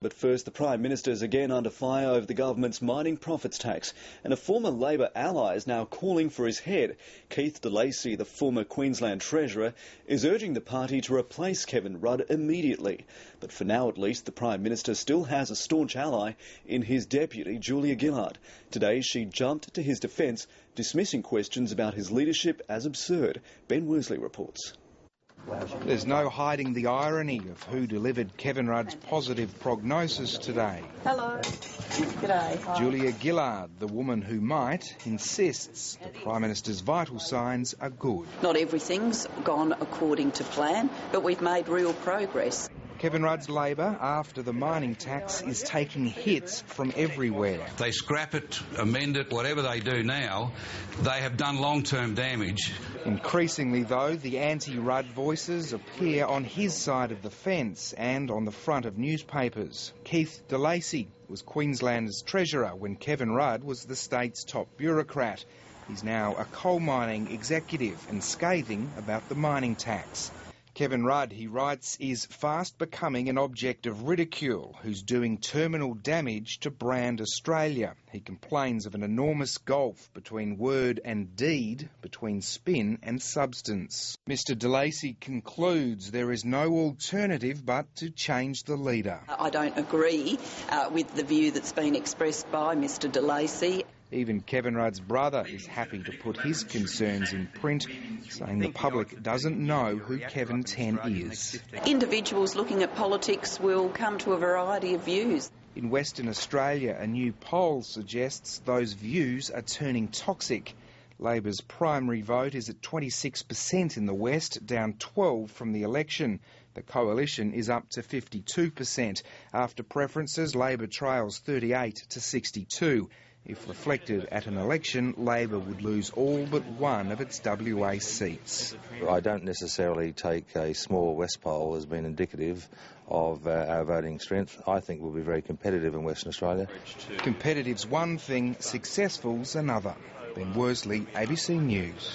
But first, the Prime Minister is again under fire over the government's mining profits tax, and a former Labor ally is now calling for his head. Keith de Lacy, the former Queensland Treasurer, is urging the party to replace Kevin Rudd immediately. But for now at least, the Prime Minister still has a staunch ally in his deputy, Julia Gillard. Today she jumped to his defence, dismissing questions about his leadership as absurd. Ben Worsley reports. There's no hiding the irony of who delivered Kevin Rudd's positive prognosis today. Hello. G'day. Hi. Julia Gillard, the woman who might, insists the Prime Minister's vital signs are good. Not everything's gone according to plan, but we've made real progress. Kevin Rudd's Labor, after the mining tax, is taking hits from everywhere. They scrap it, amend it, whatever they do now, they have done long-term damage. Increasingly, though, the anti-Rudd voices appear on his side of the fence and on the front of newspapers. Keith de Lacy was Queensland's Treasurer when Kevin Rudd was the state's top bureaucrat. He's now a coal mining executive and scathing about the mining tax. Kevin Rudd, he writes, is fast becoming an object of ridicule who's doing terminal damage to brand Australia. He complains of an enormous gulf between word and deed, between spin and substance. Mr de Lacy concludes there is no alternative but to change the leader. I don't agree with the view that's been expressed by Mr de Lacy. Even Kevin Rudd's brother is happy to put his concerns in print, saying the public doesn't know who Kevin 10 is. Individuals looking at politics will come to a variety of views. In Western Australia, a new poll suggests those views are turning toxic. Labor's primary vote is at 26% in the West, down 12 from the election. The coalition is up to 52%. After preferences, Labor trails 38 to 62. If reflected at an election, Labor would lose all but one of its WA seats. I don't necessarily take a small West poll as being indicative of our voting strength. I think we'll be very competitive in Western Australia. Competitive's one thing, successful's another. Ben Worsley, ABC News.